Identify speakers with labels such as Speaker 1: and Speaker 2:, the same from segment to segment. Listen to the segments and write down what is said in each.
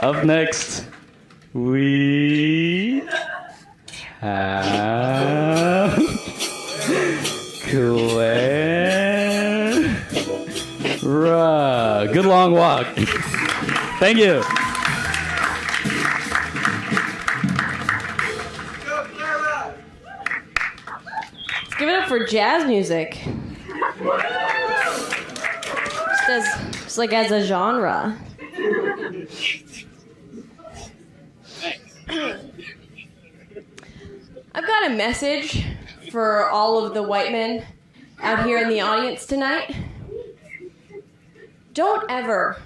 Speaker 1: Up next, we have Clara. Good long walk. Thank you.
Speaker 2: Let's give it up for jazz music. Just like as a genre. I've got a message for all of the white men out here in the audience tonight. Don't ever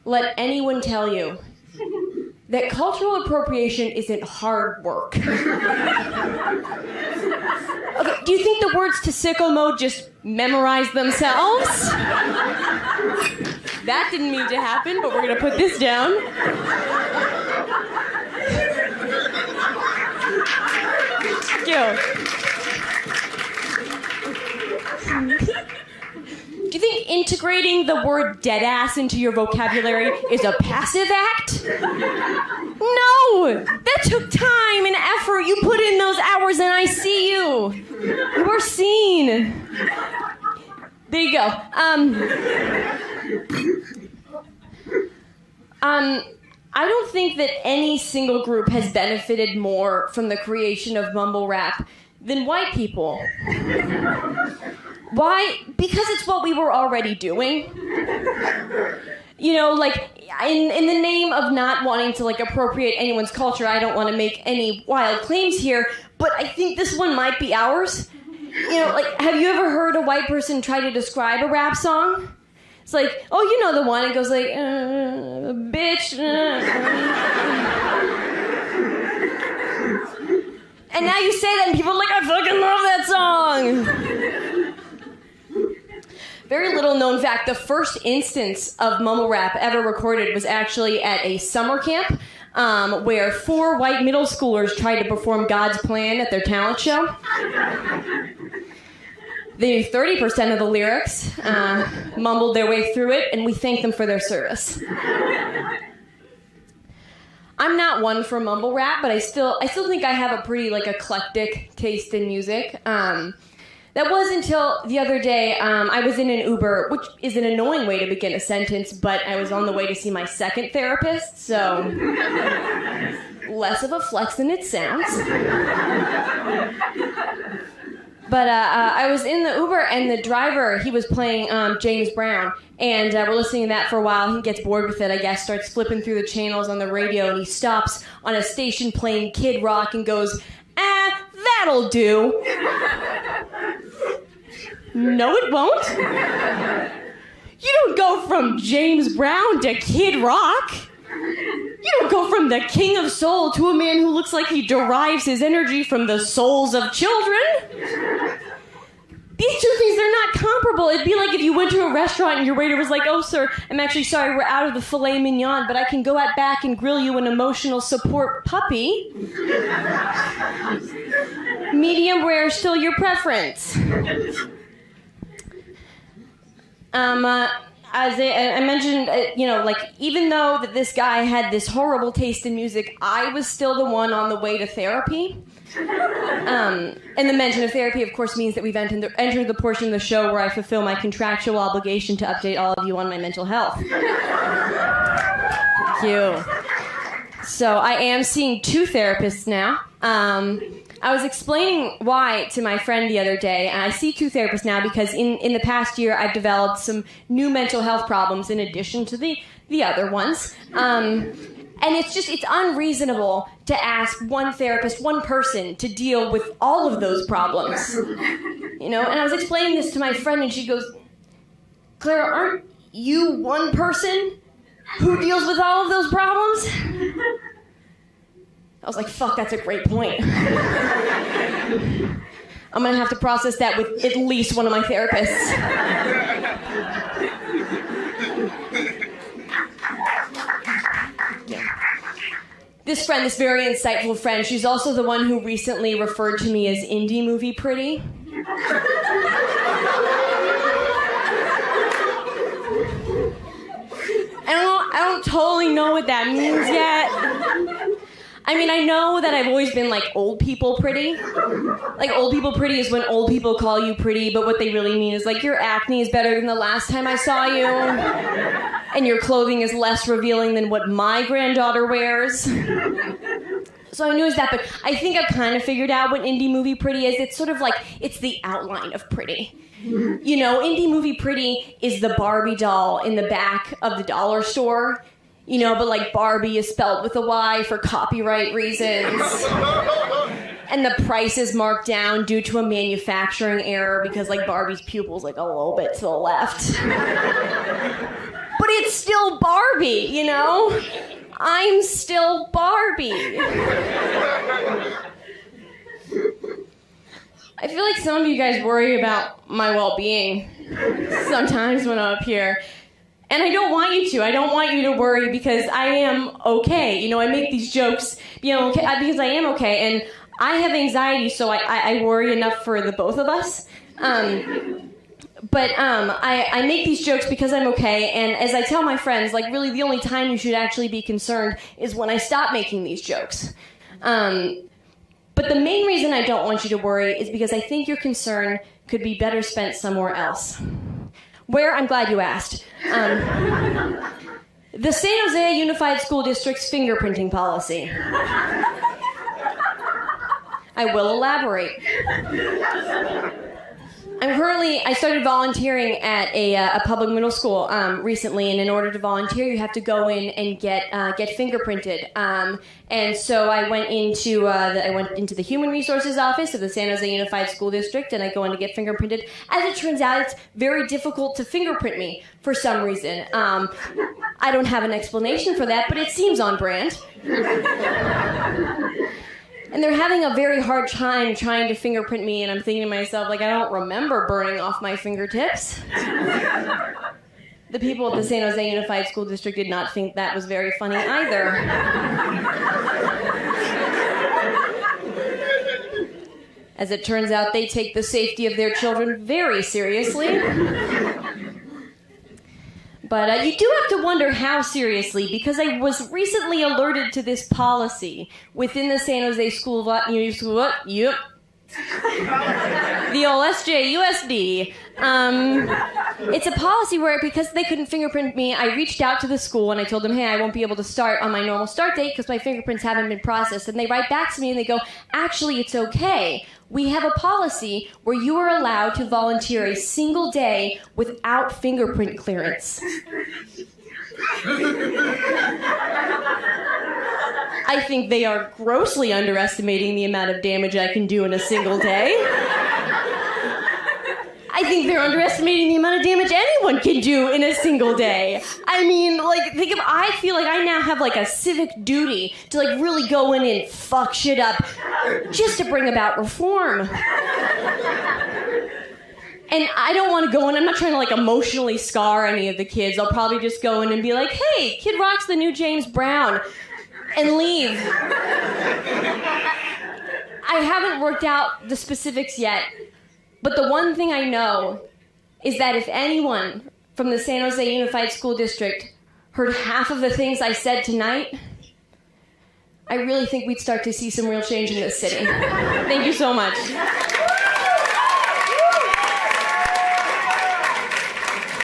Speaker 2: let anyone tell you that cultural appropriation isn't hard work. Okay, do you think the words to sicko mode just memorize themselves? That didn't mean to happen, but we're gonna put this down. Thank you. Do you think integrating the word deadass into your vocabulary is a passive act? No! That took time and effort. You put in those hours and I see you. You are seen. There you go. I don't think that any single group has benefited more from the creation of mumble rap than white people. Why? Because it's what we were already doing. You know, like, in the name of not wanting to, like, appropriate anyone's culture, I don't want to make any wild claims here, but I think this one might be ours. You know, like, have you ever heard a white person try to describe a rap song? It's like, oh, you know the one. It goes like, bitch. And now you say that and people are like, I fucking love that song. Very little known fact, the first instance of mumble rap ever recorded was actually at a summer camp where 4 white middle schoolers tried to perform God's Plan at their talent show. They knew 30% of the lyrics, mumbled their way through it, and we thank them for their service. I'm not one for mumble rap, but I still think I have a pretty, like, eclectic taste in music. That was until the other day. I was in an Uber, which is an annoying way to begin a sentence, but I was on the way to see my second therapist, so less of a flex than it sounds. But I was in the Uber, and the driver, he was playing James Brown, and we're listening to that for a while. He gets bored with it, I guess, starts flipping through the channels on the radio, and he stops on a station playing Kid Rock and goes, that'll do. No, it won't. You don't go from James Brown to Kid Rock. You don't go from the king of soul to a man who looks like he derives his energy from the souls of children. These two things, they're not comparable. It'd be like if you went to a restaurant and your waiter was like, oh, sir, I'm actually sorry, we're out of the filet mignon, but I can go out back and grill you an emotional support puppy. Medium rare, still your preference. As I mentioned, you know, like, even though that this guy had this horrible taste in music, I was still the one on the way to therapy. And the mention of therapy, of course, means that we've entered the portion of the show where I fulfill my contractual obligation to update all of you on my mental health. Thank you. So I am seeing 2 therapists now. I was explaining why to my friend the other day, and I see 2 therapists now because in the past year I've developed some new mental health problems in addition to the other ones. And it's unreasonable to ask one therapist, one person, to deal with all of those problems. You know, and I was explaining this to my friend, and she goes, Clara, aren't you one person who deals with all of those problems? I was like, fuck, that's a great point. I'm gonna have to process that with at least one of my therapists. Yeah. This friend, this very insightful friend, she's also the one who recently referred to me as indie movie pretty. I don't totally know what that means yet. I mean, I know that I've always been like old people pretty. Like old people pretty is when old people call you pretty, but what they really mean is like your acne is better than the last time I saw you, and your clothing is less revealing than what my granddaughter wears. So I knew it was that, but I think I've kind of figured out what indie movie pretty is. It's sort of like, it's the outline of pretty. You know, indie movie pretty is the Barbie doll in the back of the dollar store. You know, but like Barbie is spelled with a Y for copyright reasons. And the price is marked down due to a manufacturing error because like Barbie's pupil's like a little bit to the left. But it's still Barbie, you know? I'm still Barbie. I feel like some of you guys worry about my well-being sometimes when I'm up here. And I don't want you to. I don't want you to worry because I am okay. You know, I make these jokes, you know, because I am okay. And I have anxiety, so I worry enough for the both of us. But I make these jokes because I'm okay. And as I tell my friends, like really the only time you should actually be concerned is when I stop making these jokes. But the main reason I don't want you to worry is because I think your concern could be better spent somewhere else. Where? I'm glad you asked. The San Jose Unified School District's fingerprinting policy. I will elaborate. I started volunteering at a public middle school recently, and in order to volunteer, you have to go in and get fingerprinted. And so I went into the Human Resources Office of the San Jose Unified School District, and I go in to get fingerprinted. As it turns out, it's very difficult to fingerprint me for some reason. I don't have an explanation for that, but it seems on brand. And they're having a very hard time trying to fingerprint me, and I'm thinking to myself, like, I don't remember burning off my fingertips. The people at the San Jose Unified School District did not think that was very funny either. As it turns out, they take the safety of their children very seriously. But you do have to wonder how seriously, because I was recently alerted to this policy within the San Jose School the old SJUSD. It's a policy where, because they couldn't fingerprint me, I reached out to the school and I told them, hey, I won't be able to start on my normal start date because my fingerprints haven't been processed. And they write back to me and they go, actually, it's okay. We have a policy where you are allowed to volunteer a single day without fingerprint clearance. I think they are grossly underestimating the amount of damage I can do in a single day. I think they're underestimating the amount of damage anyone can do in a single day. I mean, like, I feel like I now have, like, a civic duty to, like, really go in and fuck shit up just to bring about reform. And I don't want to go in, I'm not trying to, like, emotionally scar any of the kids. I'll probably just go in and be like, hey, Kid Rock's the new James Brown, and leave. I haven't worked out the specifics yet. But the one thing I know is that if anyone from the San Jose Unified School District heard half of the things I said tonight, I really think we'd start to see some real change in this city. Thank you so much.